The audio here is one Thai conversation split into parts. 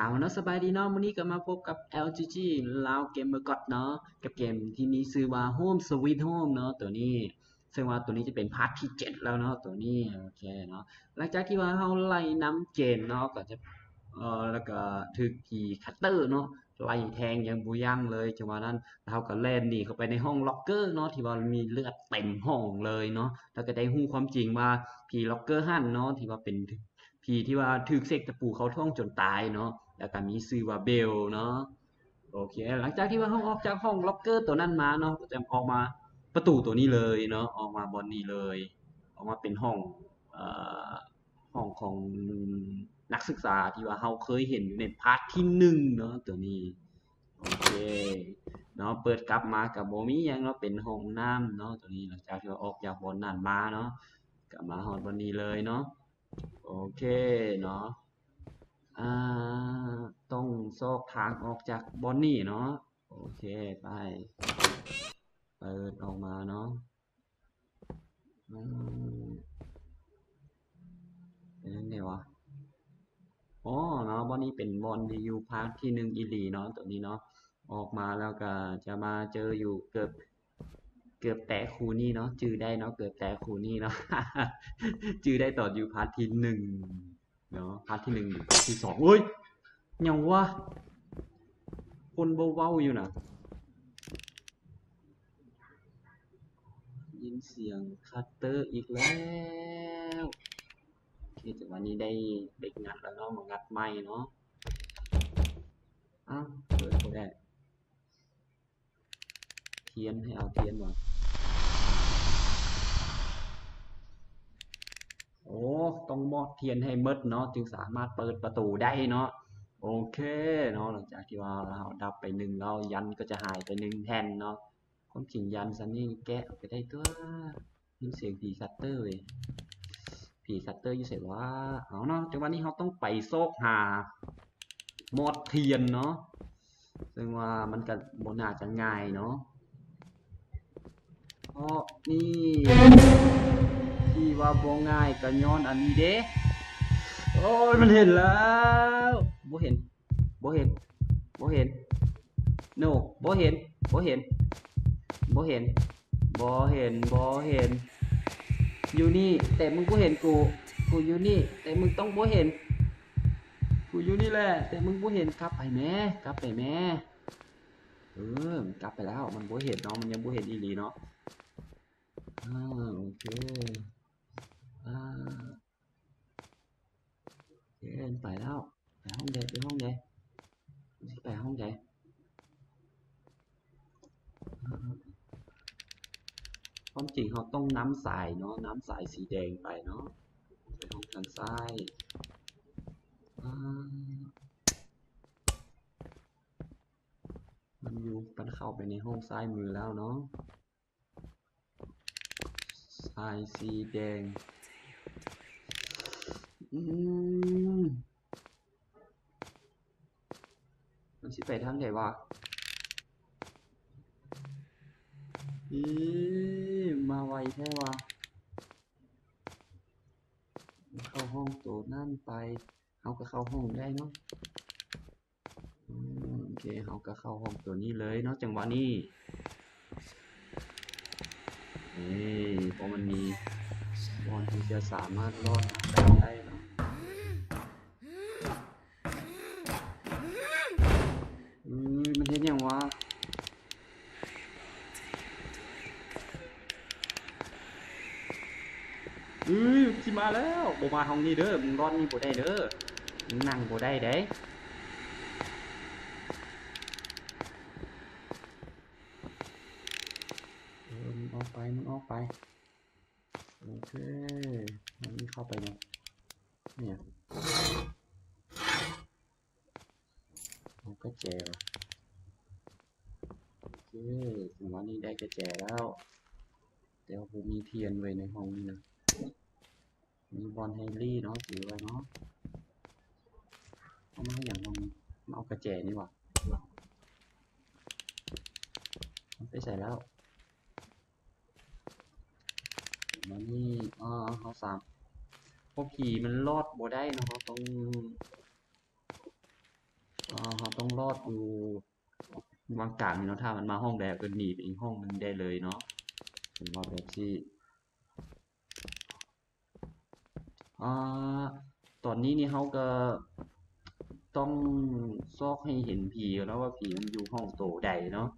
เอาเนาะสบายดีเนาะวันนี้ก็มาพบกับ LGG ลาวเกมเมอร์ก็อดเนาะกับเกมที่มีชื่อว่า Home Sweet Home เนาะตัวนี้ซึ่งว่าตัวนี้จะเป็นพาร์ทที่7แล้วเนาะตัวนี้โอเคเนาะหลังจากที่ว่าเราไล่น้ำเจนเนาะก็จะแล้วก็ถือขี่คัตเตอร์เนาะไล่แทงอย่างบุยั่งเลยจังหวะนั้นเราก็แล่นหนีเข้าไปในห้องล็อกเกอร์เนาะที่ว่ามีเลือดเต็มห้องเลยเนาะแล้วก็ได้ฮู้ความจริงว่าผีล็อกเกอร์หั่นเนาะที่ว่าเป็นผีที่ว่าถูกเสกตะปูเขาท้องจนตายเนาะ แล้วก็มีชื่อว่าเบลเนาะโอเคหลังจากที่ว่าห้องออกจากห้องล็อกเกอร์ตัวนั้นมาเนาะก็จะออกมาประตูตัวนี้เลยเนาะออกมาบอนนี้เลยออกมาเป็นห้องเอ่อห้องของนักศึกษาที่ว่าเราเคยเห็นอยู่ในพาร์ทที่1เนาะตัวนี้โอเคเนาะเปิดกลับมากับโบมียังเนาะเป็นห้องน้ำเนาะตัวนี้หลังจากที่ว่าออกจากบอนนั้นมาเนาะกลับมาฮอดบอนนี้เลยเนาะโอเคเนาะ อ่ต้องซอกทางออกจากบอนนี่เนาะโอเคไปเปิดออกมาเนาะอืมเป็นยังไงวะอ๋อเนาะบอนนี่เป็นบอนที่อยู่พาร์ทที่1อีหลีเนาะตัวนี้เนาะออกมาแล้วก็จะมาเจออยู่เกือบแตะคูนี่เนาะจื้อได้เนาะเกือบแตะคูนี่เนาะจื้อได้ตอนอยู่พาร์ทที่1เนาะพาร์ทที่1พาร์ทที่2เฮ้ยยังวะคนเบาๆอยู่นะ ยินเสียงคัตเตอร์อีกแล้วโอเคแต่วันนี้ได้งัดแล้วเนาะมางัดไม้เนาะอ้าวเปิดก็ได้เทียนให้เอาเทียนมาโอ้ต้องมอดเทียนให้หมดเนาะจึงสามารถเปิดประตูได้เนาะโอเคเนาะหลังจากที่ว่าเราดับไป1แล้วยันก็จะหายไป1แผ่นเนาะความจริงยันซันนี่แกะออกไปได้ตัวยินเสียงผีคัตเตอร์เว้ยผีคัตเตอร์อยู่เสร็จว่าเอาเนาะจังหวะนี้เราต้องไปโซกหามอดเทียนเนาะ ซึ่งว่ามันก็บ่น่าจะง่ายเนาะเพราะนี่ที่ว่าบ่ง่ายก็ย้อนอันนี้เด้โอ้ยมันเห็นแล้วบ่เห็นบ่เห็นบ่เห็น no บ่เห็นบ่เห็นบ่เห็นบ่เห็นบ่เห็นอยู่นี่แต่มึงบ่เห็นกูอยู่นี่แต่มึงต้องบ่เห็นกูอยู่นี่แหละแต่มึงบ่เห็นกลับไปแม่กลับไปแม่เออกลับไปแล้วมันบ่เห็นเนาะมันยังบ่เห็นอีหลีเนาะโอเคอ่าโอเคไปแล้วไปห้องใดไปห้องใดสิไปห้องใดความจริงเขาต้องน้ำสายเนาะน้ำสายสีแดงไปเนาะไปห้องทางซ้ายอ่ามันเข้าไปในห้องซ้ายมือแล้วเนาะสายสีแดงอืมมันสิไปทางไหนวะอีมาไวแท้วะเข้าห้องตัวนั่นไปเขาก็เข้าห้องได้เนาะโอเคเขาก็เข้าห้องตัวนี้เลยเนาะจังหวะนี้เพราะมันมีบอลที่จะสามารถรอดได้เนาะมันเห็นอย่างวะที่มาแล้วบ่มาห้องนี้เด้อมึงรอดนี่บ่ได้เด้อมึงนั่งบ่ได้เด้มึงออกไปมึงออกไปโอเคมันนี่เข้าไปเนี่ยเอากระแจโอเคถึงวันนี้ได้กระแจแล้วแต่ว่าผมมีเทียนไว้ในห้องนี้นะมีบอลไฮรี่เนาะถือไว้เนาะเอามาอย่างห้องมาเอากระแจนี่หว่ามันไปใส่แล้วมันนี่เขาสามพวกผีมันรอดบ่ได้เนาะเขาต้อง เขาต้องรอดอยู่วางกลางนี่เนาะถ้ามันมาห้องแดงก็หนีไปอีกห้องนึงได้เลยเนาะผมว่าแบบที่อ่าตอนนี้นี่เขาก็ต้องซอกให้เห็นผีแล้วว่าผีมันอยู่ห้องโถใดเนาะ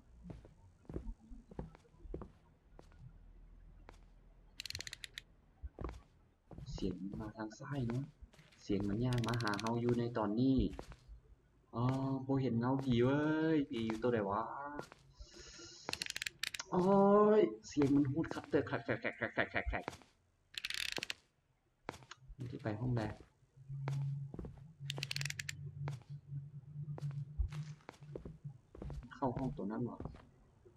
เสียงมาทางซ้ายเนาะเสียงมันย่างมาหาเขาอยู่ในตอนนี้อ๋อโบเห็นเงาผีเว้ยผีอยู่ตัวไหนวะโอ้ยเสียงมันพูดคัตเตอร์แครกแครกแครกแครกแครกแครกแครกที่ไปห้องแดงเข้าห้องตัวนั้นเหรอ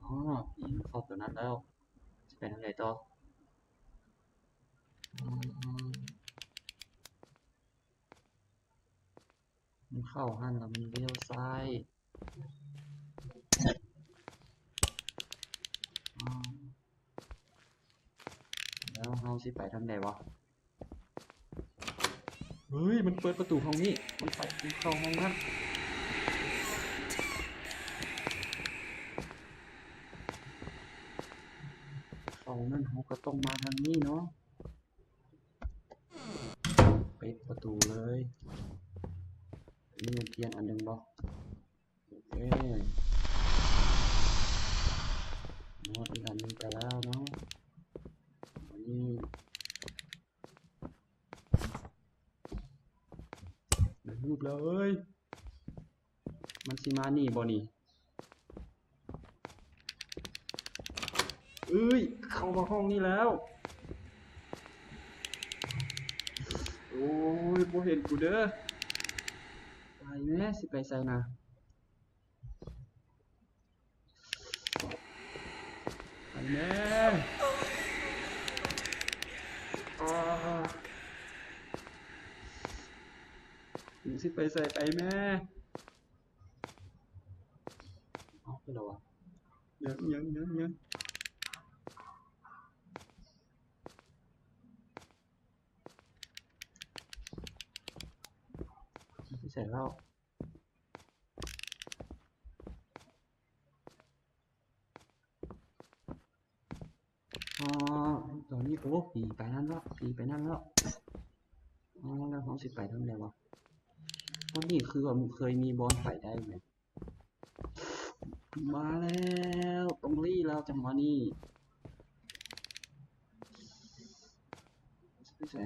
อ๋อผีมันเข้าตัวนั้นแล้วจะไปทางไหนต่อมันเข้าหันแล้วมันเลี้ยวซ้ายแล้วเฮาสิไปทางไหนวะเฮ้ยมันเปิดประตูห้องนี้มันไปมันเข้าห้องนั้นเข้านั่นเฮาก็ต้องมาทางนี้เนาะปิดประตูเลยนี่มันเทียนอันหนึ่งบ่โอเคนอดอีกอันหนึ่งไปแล้วเนาะอันนี้รูปแล้วเอ้ยมันสิมานี่บ่นี่เอ้ยเข้ามาห้องนี้แล้วโอ้ยบ่เห็นกูเด้อไปแม่สิไปไสนะไปแม่มึงสิไปไสไปแม่เอาไปแล้ววะยังไปใส่แล้วอ๋อตอนนี้โอ้ผีไปนั่นแล้วผีไปนั่นแล้วอ๋อแล้วเขาสิไปทางไหนวะตอนนี้คือว่าเคยมีบอลไปได้ไหมมาแล้วต้องรีแล้วจังหวะนี้ไปใส่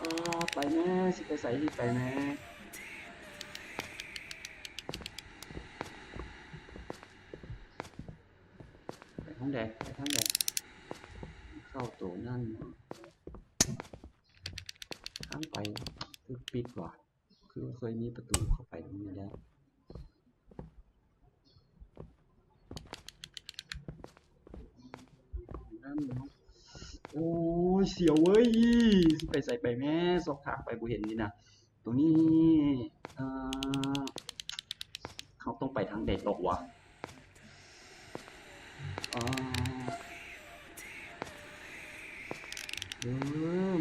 อ๋อไปแม่สิไปใส่ที่ไปแม่ไปทางแดดไปทางแดดเข้าตัวนั่นข้างไปคือปิดว่ะคือเคยมีประตูเข้าไปตรงนี้แล้วนั่นเนาะโอ้ยเสียวเว้ยสิไปใส่ไปแม่สอบถามไปบุเห็นนี่นะตรงนี้เอ่อเขาต้องไปทางเด็ดหรอกวะอ่า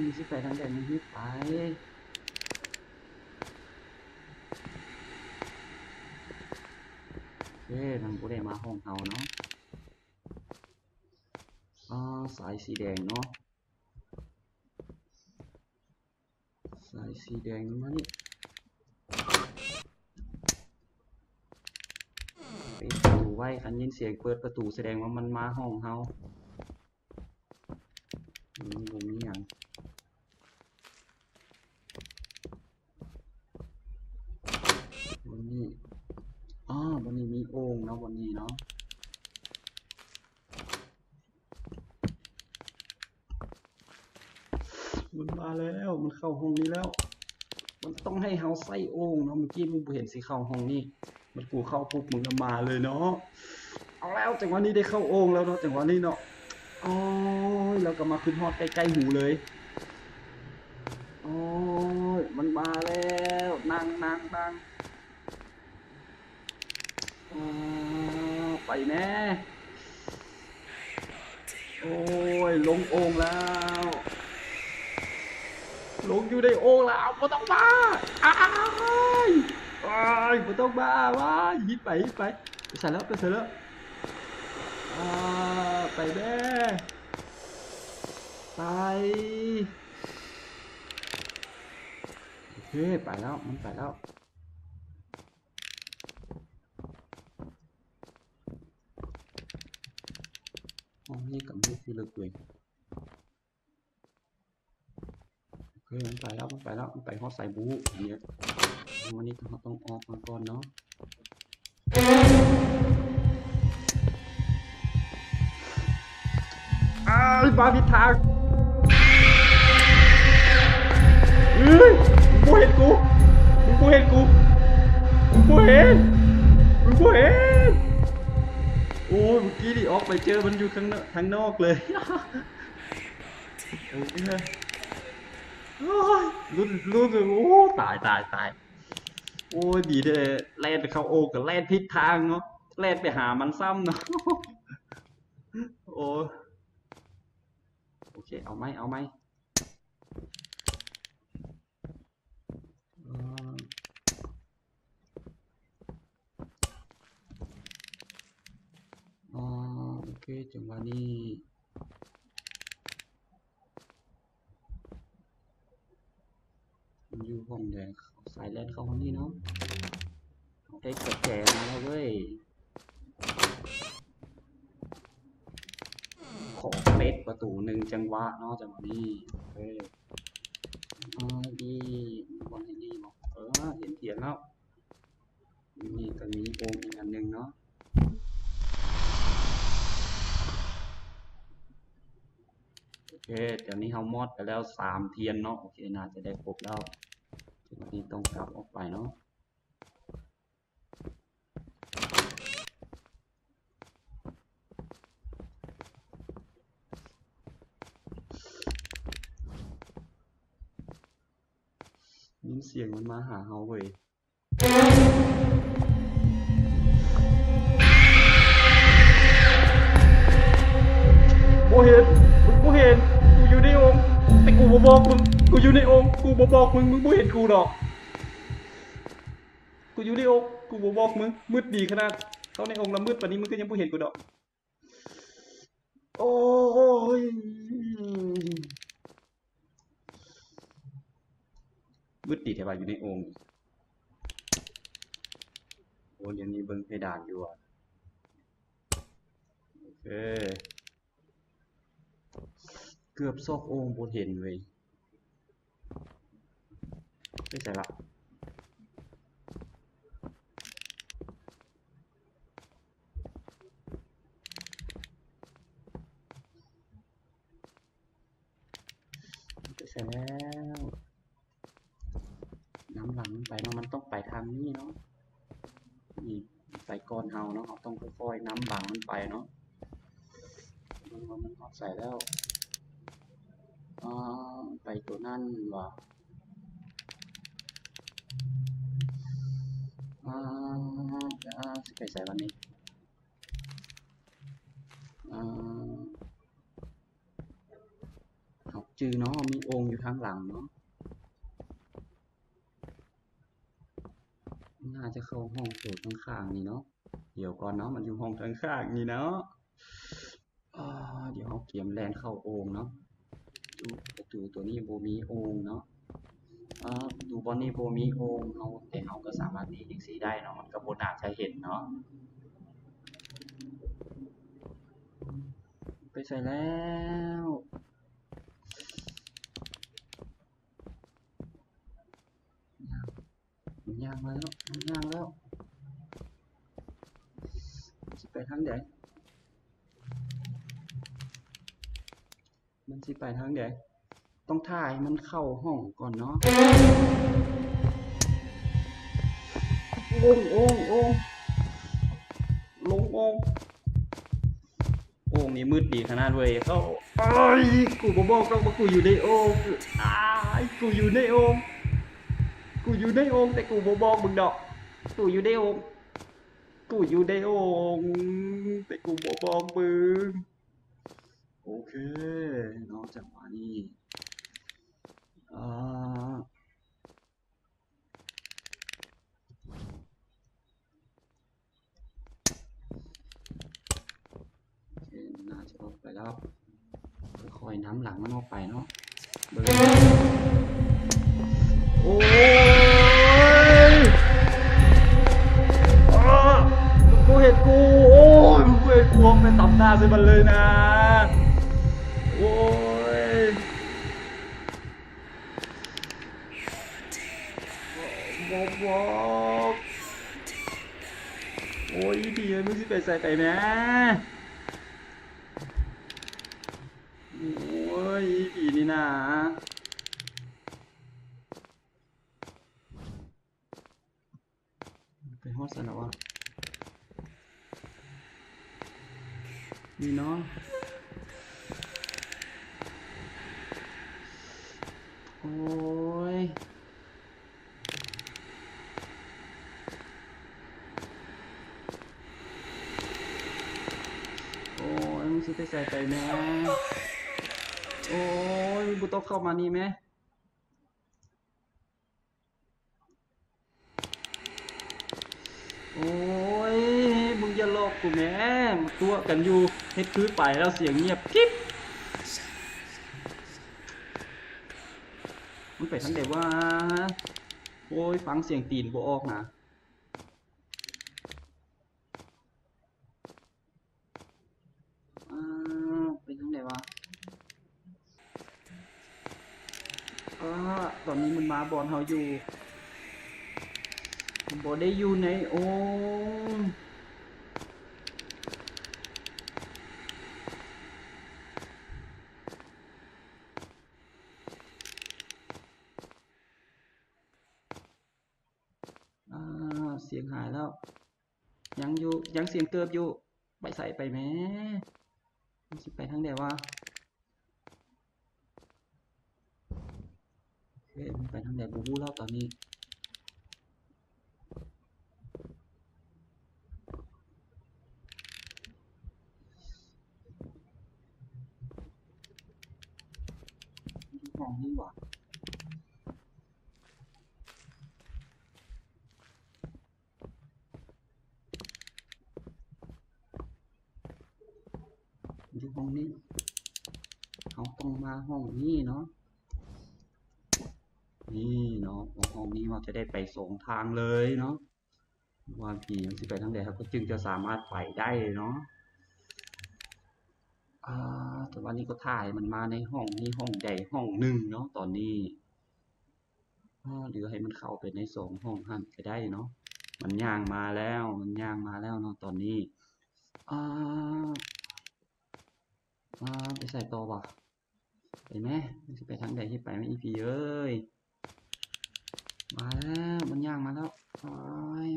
มีสิไปทางเด็ดมันที่ไปโอเคทางบุได้มาห้องเฮาเนาะสายสีแดงเนาะสายสีแดงมานี่ปิดประตูไว้คันยินเสียงเปิดประตูแสดงว่ามันมาห้องเฮาบ่มีหยังวันนี้วันนี้มีโอ่งเนาะวันนี้เนาะมันมาแล้วมันเข้าห้องนี้แล้วมันต้องให้เฮาใส่โอ่งเนาะเมื่อกี้มึงบ่เห็นสิเข้าห้องนี้มันกูเข้าปุ๊บมึงก็มาเลยเนาะเอาแล้วจังหวะนี้ได้เข้าโอ่งแล้วเนาะจังหวะนี้เนาะโอ้ยแล้วก็มาขึ้นฮอดใกล้ๆหูเลยโอ้ยมันมาแล้วนั่งไปแน่โอ้ยลงโอ่งแล้ว ลงอยู่ในโอ่งแล้วไม่ต้องมาอ้ายอ้ายไม่ต้องมาว้ายยิบไปไปใส่แล้วไปใส่แล้วไปแม่ไปโอเคไปแล้วมันไปแล้วห้องนี้กับมุกคือเลือกเลยโอเคมันไปแล้วมันไปแล้วมันไปฮอตใส่บูเนี่ยวันนี้เราต้องออกมาก่อนเนาะมาผิดทางมึงกูเห็นกูมึงกูเห็นกูมึงกูเห็นมึงกูเห็นโอ้ยเมื่อกี้ดิออกไปเจอมันอยู่ข้างนอกเลยโอเคโอ้ยรู้สึกโอ้ตายโอ้ยดีเลยแล่นไปเข้าโอ่งกับแล่นผิดทางเนาะแล่นไปหามันซ้ำเนาะโอ้โอเคเอาไหมโอเคจังหวะนี้มันอยู่ห้องแดงสายแลนเข้าห้องนี้เนาะได้กดแจมาแล้วเว้ยขอเล็ดประตูหนึ่งจังหวะเนาะจังหวะนี้เฮ้ยดีบอลให้ดีบอกเห็นเถียงแล้วนี่ตอนนี้โอมอีกอันหนึ่งเนาะโอเคเดี๋ยวนี้เฮามอดไปแล้ว3 เทียนเนาะโอเคน่าจะได้ครบแล้วทีนี้ต้องกลับออกไปเนาะยินเสียงมันมาหาเฮาเว้ยโบเห็นกูอยู่ในองค์แต่กูบ่บอกมึงกูอยู่ในองค์กูบ่บอกมึงบ่เห็นกูดอกกูอยู่ในองค์กูบ่บอกมึงมืดดีขนาดเข้าในองค์แล้วมืดปานนี้มึงก็ยังบ่เห็นกูดอกโอ้ยมืดดีแต่ว่าอยู่ในองค์โอ้ยังมีเบิ่งเพดานอยู่อ่ะโอเคเกือบซอกองค์บ่เห็นเว้ยไม่ใช่ละไม่ใช่แล้วน้ำหลังไปเนาะมันต้องไปทางนี้เนาะนี่ไปก่อนเฮาเนาะเราต้องค่อยๆน้ำหลังมันไปเนาะมันใส่แล้วไปตัวนั่นว่ะไปใส่วันนี้เอาจือเนาะมีองค์อยู่ข้างหลังเนาะน่าจะเข้าห้องโถงข้างๆนี่เนาะเดี๋ยวก่อนเนาะมันอยู่ห้องข้างๆนี่เนาะเดี๋ยวเอาเกียมแลนเข้าโอ่งเนาะดูประตูตัวนี้โบมีโอ่งเนาะดูบอลนี่โบมีโอ่งเนาะแต่เราก็สามารถหนียิงสีได้เนาะมันก็บนอาจจะเห็นเนาะไปใส่แล้วมันย่างมาแล้วมันย่างแล้วสิไปทางไหนมันสิไปทางไหนต้องถ่ายมันเข้าห้องก่อนเนาะโอ่งลงโอ่งนี่มืดดีขนาดเว้ยเข้ากูบอกต้องว่ากูอยู่ในโอ่งกูอยู่ในโอ่งแต่กูบอกมึงดอกกูอยู่ในโอ่งแต่กูบอกมึงโอเคเนาะจังหวะนี้ อ่าน่าจะออกไปแล้วคอยน้ำหลังมันออกไปเนาะเบิร์โอ้ยกูเห็นกูโอ้ยกูเห็นกูไปตับหน้าใส่มันเลยนะโอ้ยบอกโอ้ยพี่เอ้ยมึงสิไปใส่ไปแม่โอ้ยพี่นี่นะไปฮอดสนาวะนี่เนาะโอ้ยโอ้ยมึงสิไปใส่ไปแม่โอ้ยบุต้องเข้ามานี่ไหมโอ้ยมึงอย่าหลอกกูแม่ตัวกันอยู่เฮ็ดคือไปแล้วเสียงเงียบกิ๊บมันไปทางไหนวะโอ้ยฟังเสียงตีนบ่ออกนะไปทางไหนวะตอนนี้มันมาบอลเฮาอยู่บ่ได้อยู่ในโอ้เสียงหายแล้วยังอยู่ยังเสียงเกิบอยู่ไปใส่ไปแม่มันสิไปทางไหนวะเฮ้ยมันไปทางไหนบ่รู้แล้วตอนนี้ห้องนี้วะอยู่ห้องนี้เขาต้องมาห้องนี้เนาะนี่เนาะห้องนี้เราจะได้ไปสองทางเลยเนาะว่าผีมันสิไปทางใดครับก็จึงจะสามารถไปได้เนาะแต่วันนี้ก็ถ่ายมันมาในห้องนี้ห้องใหญ่ห้องหนึ่งเนาะตอนนี้หรือให้มันเข้าไปในสองห้องหันก็ได้เนาะมันย่างมาแล้วมันย่างมาแล้วเนาะตอนนี้ไปใส่ต่อวะไปไหมมันจะไปทางใดที่ไปไม่อีพีเอ้ยมาแล้วมันย่างมาแล้ว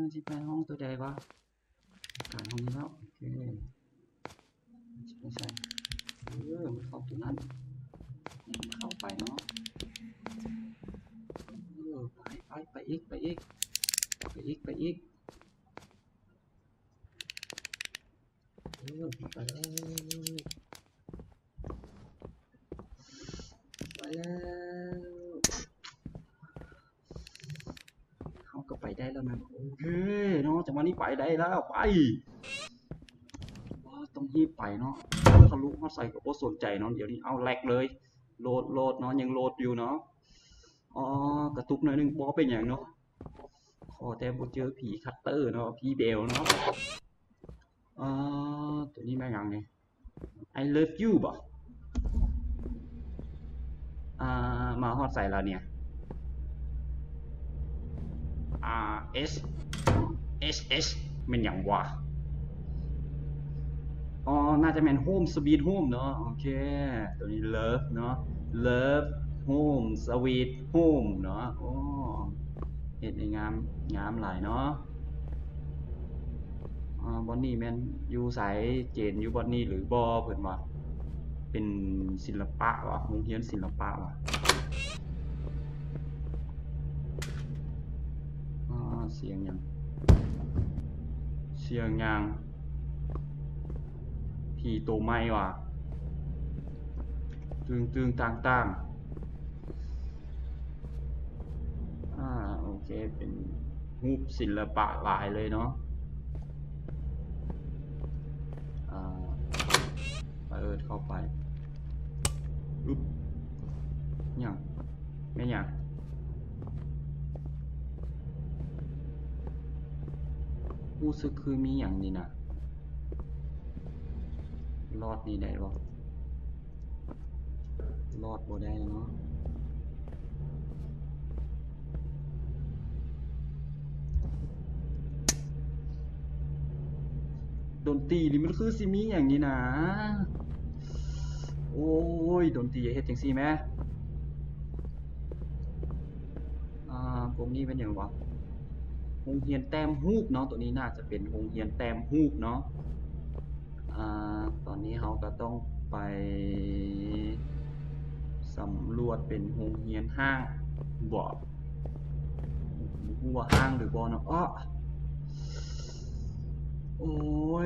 มันจะไปห้องตัวใดวะการห้องนี้แล้วโอเคไม่ใช่มันเข้าตัวนั้นมันเข้าไปเนาะไปอีกไปอีกไปอีกไปอีกไปแล้วไปแล้วเขาก็ไปได้แล้วนะโอเคเนาะจากวันนี้ไปได้แล้วไปต้องรีบไปเนาะทะลุเขาใส่กับโอสนใจเนาะเดี๋ยวนี้เอาแลกเลยโหลดเนาะยังโหลดอยู่เนาะกระตุกหน่อยนึงบอเป็นอย่างเนาะขอแต่บ่เจอผีคัตเตอร์เนาะผีเบลเนาะตัวนี้แม่งยังไง I love you บ่มาฮอดใส่แล้วเนี่ยS S เป็นอย่างวะน่าจะเป็น Home Sweet Home เนาะโอเคตัวนี้ Love เนาะ Love Home Sweet Home เนาะเห็นงามงามหลายเนาะบอนนี่แมนอยู่สายเจนอยู่บอนนี่หรือบอเพิ่นว่าเป็นศิลปะวะโรงเรียนศิลปะวะเสียงยังเสียงยังผีโตไม้วะตึงต่าง โอเคเป็นรูปศิลปะหลายเลยเนาะเข้าไปอุ๊บอย่างไม่อย่างรู้สึกคือมีอย่างนี้นะรอดนี่ได้บ่รอดบ่ได้เนาะดนตรีนี่มันคือสิมีอย่างนี้นะโอ้ยดนตรีเฮ็ดจังซี่แม่พวกนี้เป็นอย่างวะโรงเรียนแต้มฮูกเนาะตัวนี้น่าจะเป็นโรงเรียนแต้มฮูกเนาะตอนนี้เราก็ต้องไปสำรวจเป็นโรงเรียนห้างบ่รู้ว่าห้างหรือบ่เนาะโอ้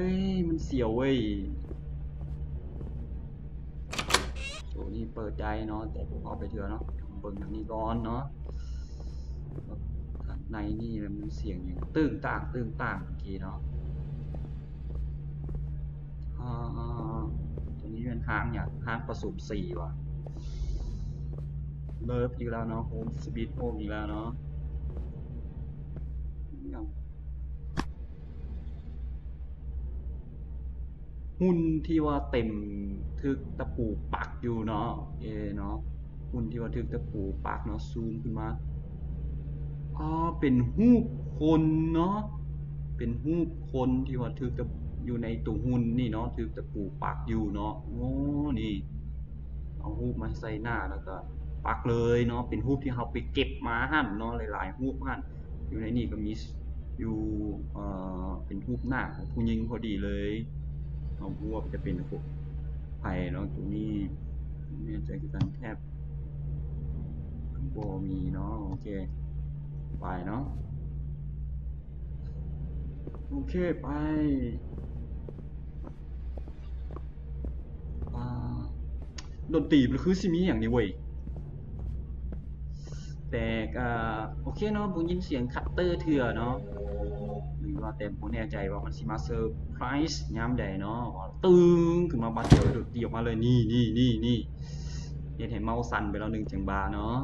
ยมันเสียวเว้ยโซนี่เปิดได้เนาะแต่ผมเอาไปเถอะเนาะเบิ่งอันนี้ก่อนเนาะในนี่มันเสียงอย่างตึ้งต่างเมื่อกี้เนาะตัวนี้เป็นห้างอย่างห้างประสุม4ว่ะเลิฟอีกแล้วเนาะโฮมสวีทโฮมอีกแล้วเนาะหุ่นที่ว่าเต็มทึกตะปูปักอยู่เนาะเนาะหุ่นที่ว่าทึกตะปูปักเนาะซูมขึ้นมาเป็นรูปคนเนาะเป็นรูปคนที่ว่าทึกตะอยู่ในตัวหุ่นนี่เนาะทึกตะปูปักอยู่เนาะโอ้นี่เอารูปมาใส่หน้าแล้วก็ปักเลยเนาะเป็นรูปที่เราไปเก็บมาหั่นเนาะหลายๆรูปหั่นอยู่ในนี่ก็มีอยู่เป็นรูปหน้าของผู้หญิงพอดีเลยเอาพวกจะเป็นพวกไผ่เนาะตรงนี้ไม่แน่ใจคือกันแทบบ่มีเนาะโอเคไปเนาะโอเคไปดนตรีมันคือสิมีอย่างนี้เว้ยแต่ก็โอเคเนาะผมยินเสียงคัตเตอร์เถื่อเนาะหรือว่าแต่ผมแน่ใจว่ามันสิมาเซอร์ไพรส์ยามใดเนาะตึงขึ้นมาบัดเดียวดนตรีออกมาเลยนี่เฮ็ดให้เมาส์สั่นไปแล้ว1จังบาเนาะ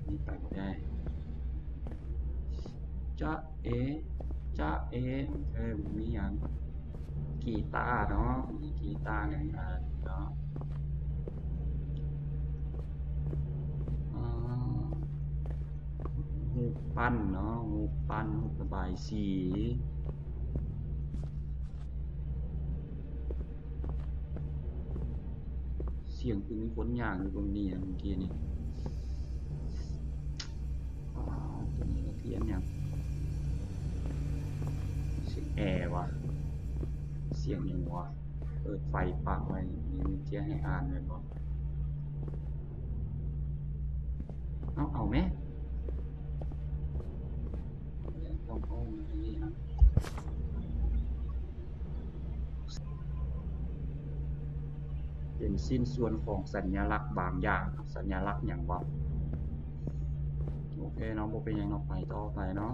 นี่ไปบ่ได้จ๊ะเอ๋จ๊ะเอ๋มีหยังกีตาร์เนาะมีกีตาร์1อันเนาะหูปปั้นเนาะหูปปั้นหูประบายสีเสียงคือมีคนอย่างอยู่ตรงนี้เมื่อกี้นี่ตัวนี้ก็เทียนอย่างเสียงแอร์วะเสียงอย่างวะเปิดไฟปักไว้นี่มันจะให้อ่านเลยบ่เอาไหมต้องเอาอันนี้นะเป็นสิ้นส่วนของสัญลักษณ์บางอย่างสัญลักษณ์อย่างวะโอเคเนาะบ่เป็นยังเนาะไปต่อไปเนาะ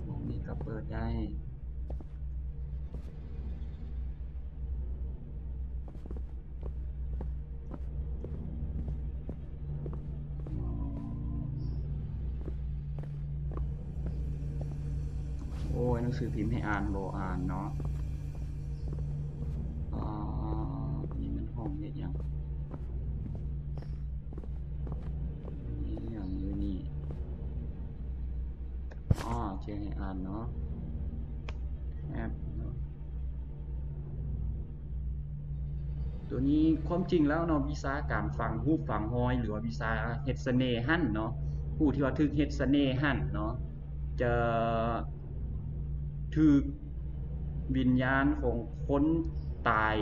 ตรงนี้ก็เปิดได้โอ้ยหนังสือพิมพ์ให้อ่านบ่อ่านเนาะนี่มันห้องเฮ็ดหยังนี่อย่างอยู่นี่เจอให้อ่านเนาะแอปเนาะตัวนี้ความจริงแล้วเนาะวิชาการฝังรูปฝังรอยหรือว่าวิชาเฮ็ดเสน่ห์หั่นเนาะผู้ที่ว่าถึกเฮ็ดเสน่ห์หั่นเนาะจะถูกวิญญาณของคนตาย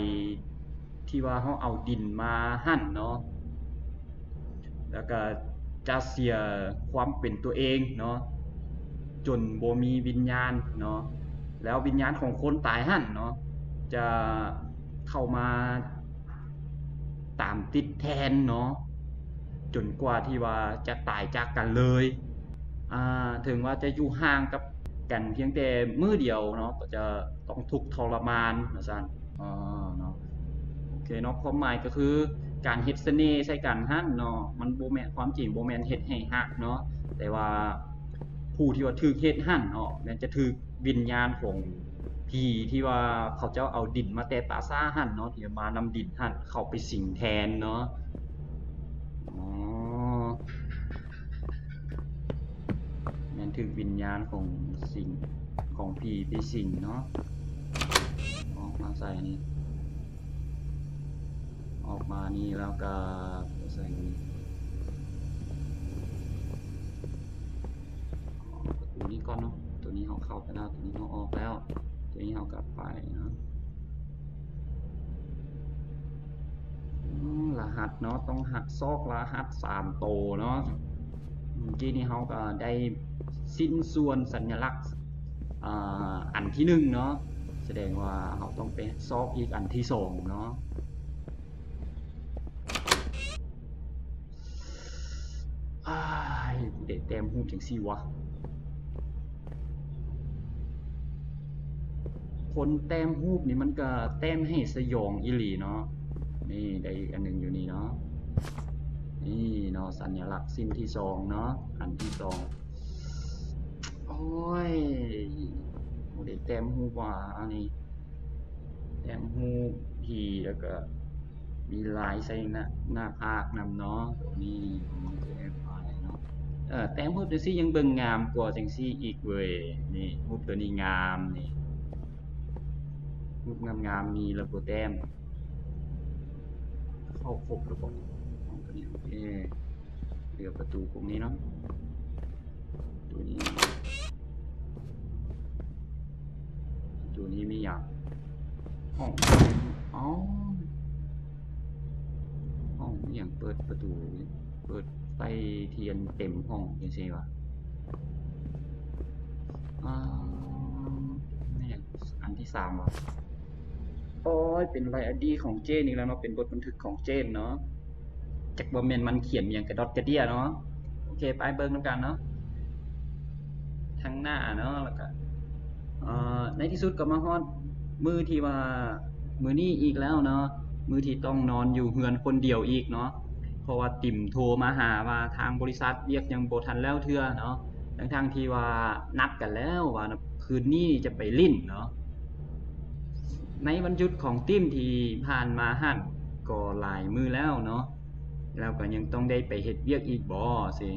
ที่ว่าเขาเอาดินมาหั่นเนาะแล้วก็จะเสียความเป็นตัวเองเนาะจนบ่มีวิญญาณเนาะแล้ววิญญาณของคนตายหั่นเนาะจะเข้ามา ตามติดแทนเนาะจนกว่าที่ว่าจะตายจากกันเลยถึงว่าจะอยู่ห่างกับกันเพียงแต่มื้อเดียวเนาะก็จะต้องทุกข์ทรมานว่าซั่นเนาะโอเคเนาะความหมายก็คือการเฮ็ดเสน่ห์ใส่กันหั้นเนาะมันบ่แม่นความจริงบ่แม่นเฮ็ดให้รักเนาะแต่ว่าผู้ที่ว่าถูกเฮ็ดหั้นเนาะแม่นจะถูกวิญญาณของผีที่ว่าเขาเจ้าเอาดินมาแต่ตาซ่าหั้นเนาะที่มานำดินหั้นเข้าไปสิงแทนเนาะอ๋อ แม่นถึกวิญญาณของสิ่งของผีไปสิงเนาะออกมาใส่นี่ออกมานี่แล้วก็ใส่นี่ประตูนี้ก่อนเนาะตัวนี้เขาเข้าไปแล้วตัวนี้เขาออกแล้วตัวนี้เขากลับไปเนาะรหัสเนาะต้องหักซอกรหัส3โตวเนาะเมื่อกี้นี้เขาก็ได้สิ้นส่วนสัญลักษณ์อันที่1เนาะแสดงว่าเขาต้องไปซอกอีกอันที่2เนาะเด็ดแต้มหูจังซี่วะคนแต้มหูปนี่มันก็แต้มให้สยองอีหลีเนาะนี่ได้อีกอันหนึ่งอยู่นี่เนาะนี่เนาะสัญลักษณ์สิ้นที่2เนาะอันที่2โอ้ยเด็ดแต้มหูว่าอันนี้แต้มหูผีแล้วก็มีลายใส่หน้าผากนำเนาะตัวนี้มันจะได้พายเนาะแต้มรูปจังซี่ยังเบิ่งงามกว่าจังซี่อีกเว้ยนี่รูปตัวนี้งามนี่รูปงามๆมีแล้วบ่แต้มเข้าครบแล้วบ่ของตัวนี้โอเคเหลือประตูพวกนี้เนาะตัวนี้มีอย่างห้องอ๋อห้องอย่างเปิดประตูเปิดไฟเทียนเต็มห้องจังซี่วะนี่อย่างอันที่3วะโอ้ยเป็นไรอดีของเจนอีกแล้วเนาะเป็นบทบันทึกของเจนเนาะจากบ่แม่นมันเขียนอย่างกระดอดกระเดี้ยเนาะโอเคไปเบิ่งนำกันเนาะทั้งหน้าเนาะแล้วก็ในที่สุดก็มาฮอดมื้อที่ว่ามื้อนี้อีกแล้วเนาะมื้อที่ต้องนอนอยู่เรือนคนเดียวอีกเนาะเพราะว่าติ่มโทรมาหาว่าทางบริษัทเวียกยังบ่ทันแล้วเทื่อเนาะทั้งๆที่ว่านัดกันแล้วว่าคืนนี้จะไปลิ้นเนาะในวันหยุดของทีมที่ผ่านมาหั่นก็หลายมื้อแล้วเนาะแล้วก็ยังต้องได้ไปเฮ็ดเวียกอีกบ่สิ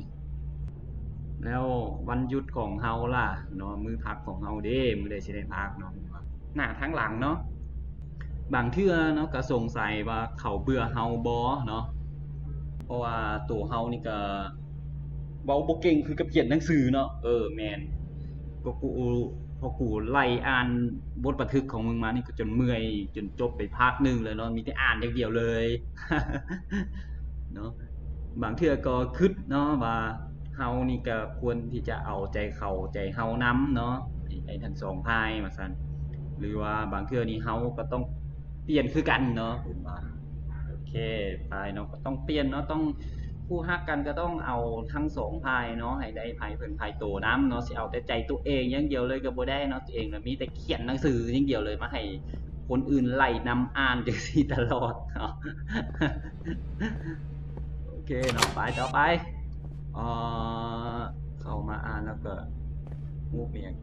แล้ววันหยุดของเฮาล่ะเนาะมื้อพักของเฮาเด้มื้อใดสิได้พักเนาะหน้าทางหลังเนาะบางเทื่อเนาะก็สงสัยว่าเขาเบื่อเฮาบ่เนาะเพราะว่าตัวเฮานี่ก็เว้าบ่เก่งคือกับเขียนหนังสือเนาะแม่นก็พอกูไล่อ่านบทบันทึกของมึงมานี่ก็จนเมื่อยจนจบไปภาคหนึ่งเลยเนาะมีแต่อ่านอย่างเดียวเลยเนาะบางเทื่อก็คิดเนาะว่าเฮานี่ก็ควรที่จะเอาใจเขาใจเฮานำเนาะไอ้ทั้งสองพายว่าซั่นหรือว่าบางเทื่อนี่เฮาก็ต้องเปลี่ยนคือกันเนาะผมว่าโอเคพายเนาะก็ต้องเปลี่ยนเนาะต้องผู้ฮักกันก็ต้องเอาทั้งสองพายเนาะให้ได้พายเพิ่นพายโตนำเนาะสิเอาแต่ใจตัวเองอย่างเดียวเลยก็บ่ได้เนาะตัวเองน่ะมีแต่เขียนหนังสืออย่างเดียวเลยมาให้คนอื่นไล่นำอ่านจังซี่ตลอดเนาะโอเคเนาะไปต่อไปเอ่เข้ามาอ่านแล้วก็มูฟไปอย่าง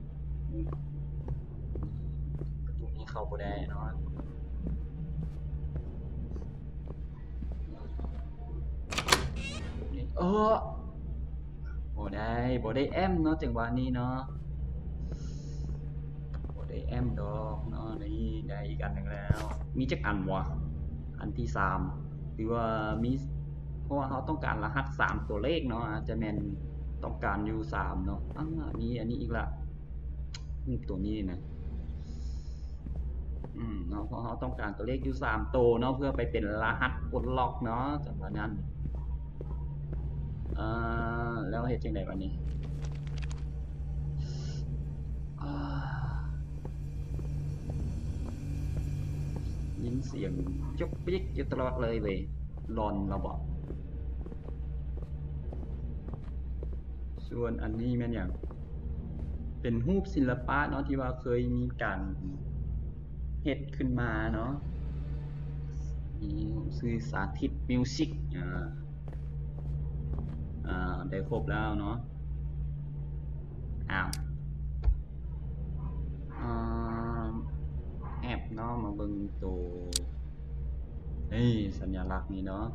ประตูนี้เข้าบ่ได้เนาะนี่บ่ได้แอมเนาะจังหวะนี้เนาะบ่ได้แอมดอกเนาะนี่ได้อีกอันหนึ่งแล้วมีจักอันวะอันที่3หรือว่ามีเพราะว่าเขาต้องการรหัส3ตัวเลขเนาะอาจจะแม่นต้องการอยู่3เนาะมีอันนี้อีกละตัวนี้นะเนาะเพราะเขาต้องการตัวเลขอยู่3ตัวเนาะเพื่อไปเป็นรหัสปลดล็อกเนาะจังหวะนั้นแล้วเฮ็ดจังได๋บัดนี้ยินเสียงจกปิ๊กอยู่ตลอดเลยเว้ย ลอนเราบอกส่วนอันนี้แม่นอย่างเป็นรูปศิลปะเนาะที่ว่าเคยมีการเฮ็ดขึ้นมาเนาะมีชื่อสาธิตมิวสิกได้ครบแล้วเนาะอ้าวแอปเนาะมาเบิ่งตัวสัญลักษณ์นี้เนาะ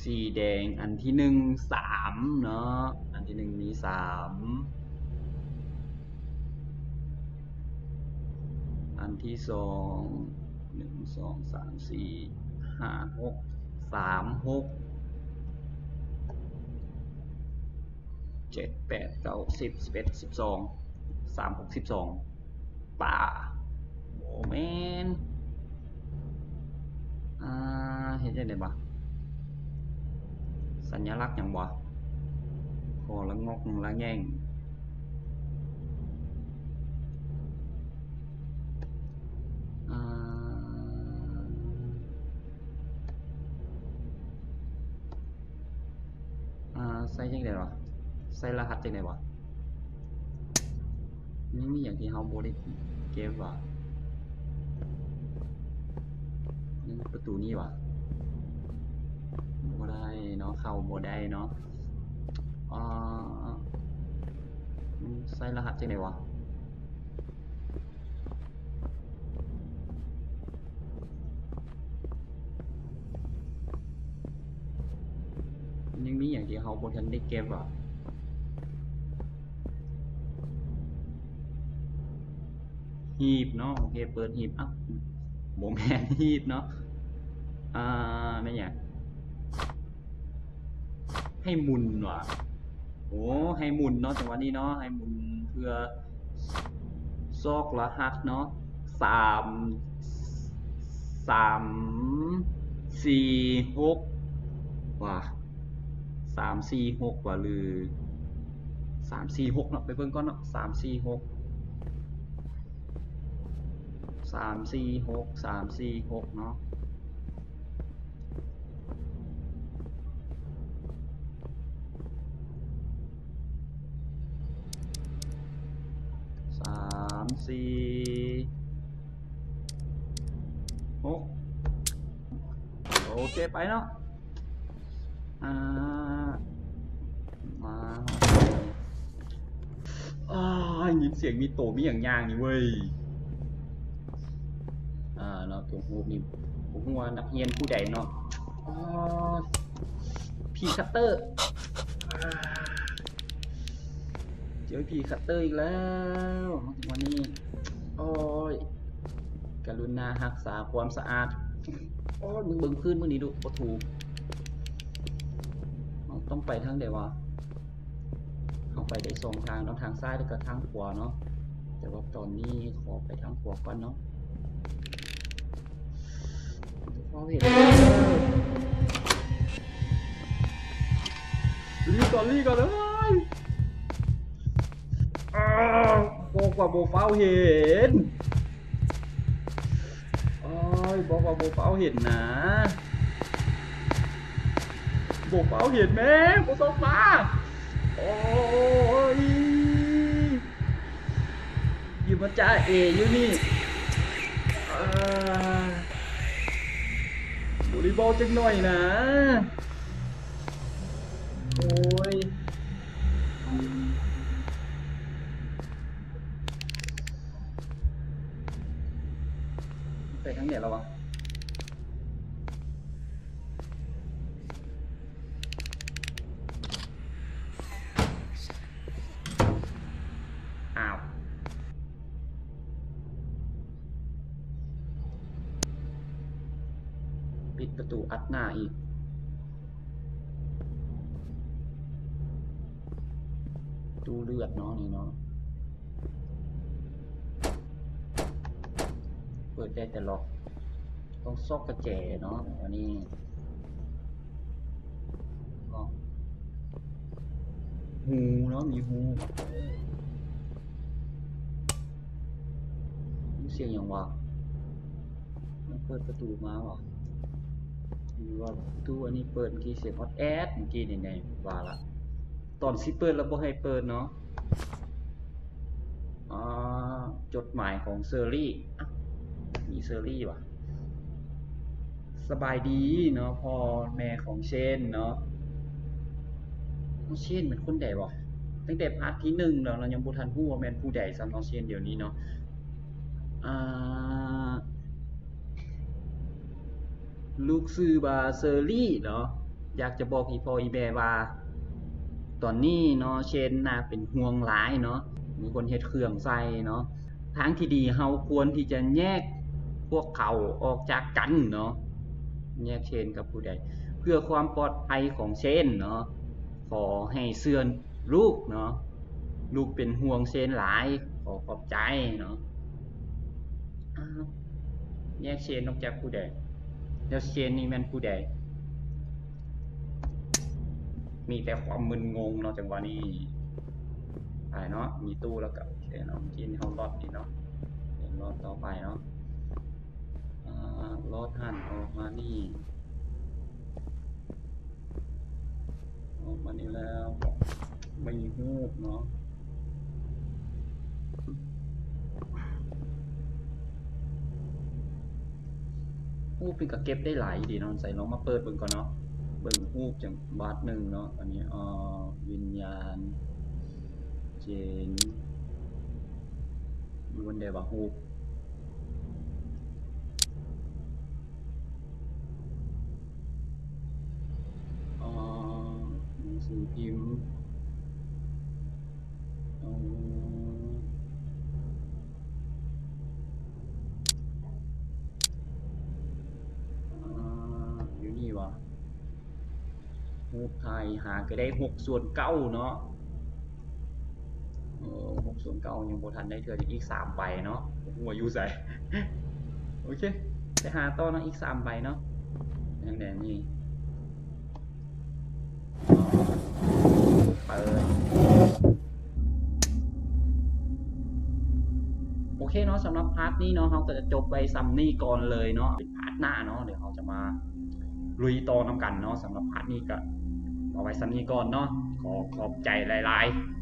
สีแดงอันที่1 3เนาะอันที่1มี3อันที่2 1 2 3 4 5 6 3 6 7 8 9 10 11 12 3 6 12ป่าโอ้แมนเห็นจังได๋บ่สัญลักษณ์หยังบ่คอละงอกละแง่งใส่จังได๋วะใส่รหัสจังได๋วะนี่มีอย่างที่เฮาบ่ได้เก็บว่ะนี่ประตูนี้ว่ะบ่ได้เนาะเข้าบ่ได้เนาะใส่รหัสจังได๋วะยังมีอย่างที่เฮาบ่ทันได้เก็บว่ะหีบเนาะโอเคเปิดหีบบ่แม่นหีบเนาะแม่นหยังให้หมุนว่ะโอ้ให้หมุนเนาะจังหวะนี้เนาะให้หมุนเพื่อซอกรหัสเนาะ3 4 6ว่ะ3 4 6ว่ะหรือ3 4 6เนาะไปเบิ่งก่อนเนาะ3 4 6 3 4 6 3 4 6เนาะ6โอเคไปเนาะมายินเสียงมีโตมีอย่างย่างนี่เว้ยเนาะตัวรูปนี่ผมว่านักเรียนผู้ใดเนาะพีคัตเตอร์เจอพีคัตเตอร์อีกแล้ววันนี้โอ้ยกรุณารักษาความสะอาดโอ้ยมึงเบิ่งพื้นมึงนี่ดูบ่ถูกต้องไปทางใดวะเอาไปได้2ทางเนาะทางซ้ายแล้วก็ทางขวาเนาะแต่ว่าตอนนี้ขอไปทางขวาก่อนเนาะเห็นรีก่อนเลยบอกว่าโบเฝ้าเห็นบอกว่าโบเฝ้าเห็นนะโบเฝ้าเห็นแม่โบต้องมาโอ้ยอยู่มาจ้าอยู่นี่บริบอลจังหน่อยนะโอ้ยไปทางไหนแล้ววะปิดประตูอัดหน้าอีกดูเลือดเนาะนี่เนาะเปิดได้แต่ล็อกต้องซอกกระแจเนาะอันนี้หูเนาะมีหูเสียงอย่างวะมันเปิดประตูมาวะ ว่าตู้อันนี้เปิดเมื่อกี้เสียงฮอตแอดเมื่อกี้นี่ไงว่าละตอนสิเปิดแล้วบ่ให้เปิดเนาะจดหมายของเซอร์รี่มีเซอร์รี่ว่ะสบายดีเนาะพ่อแม่ของเชนเนาะเชนเป็นคนใดบ่ตั้งแต่พาร์ทที่1แล้วเรายังบ่ทันฮู้ว่าแม่นผู้ใดซ้ำเนาะเชนเดี๋ยวนี้เนาะอ่าลูกชื่อว่าเซอร์รี่เนาะอยากจะบอกอีพ่ออีแม่ว่าตอนนี้เนาะเชนน่าเป็นห่วงหลายเนาะมีคนเฮ็ดเครื่องใส่เนาะทางที่ดีเฮาควรที่จะแยกพวกเขาออกจากกันเนาะแยกเชนกับผู้ใดเพื่อความปลอดภัยของเชนเนาะขอให้เชื่อลูกเนาะลูกเป็นห่วงเชนหลายขอขอบใจเนาะแยกเชนออกจากผู้ใดแล้วเชนนี่แม่นผู้ใดมีแต่ความมึนงงเนาะจังหวะนี้ไปเนาะมีตู้แล้วก็โอเคเนาะกินเฮารอดนี่เนาะเดี๋ยวรอดต่อไปเนาะรอดหันออกมานี่ออกมานี่แล้วไม่ฮูบเนาะฮูบเป็นก็เก็บได้หลายดีเนาะใส่ลองมาเปิดเบิ่งก่อนเนาะเบิ่งฮูบจังบาทหนึ่งเนาะอันนี้วิญญาณเจนมันได้ว่าฮูบหนังสือพิมพ์อยู่นี่วะฮูบไทยหาก็ได้6/9เนาะ6/9ยังบ่ทันได้เทื่ออีก3ใบเนาะหัวอยู่ใส่โอเคไปหาต่อเนาะอีก3ใบเนาะอย่างแดงนี่เปิดโอเคเนาะสำหรับพาร์ทนี้เนาะเราก็จะจบไปซัมนี่ก่อนเลยเนาะเป็นพาร์ทหน้าเนาะเดี๋ยวเราจะมาลุยต่อนำกันเนาะสำหรับพาร์ทนี้ก็เอาไว้ซัมนี่ก่อนเนาะขอขอบใจหลายๆ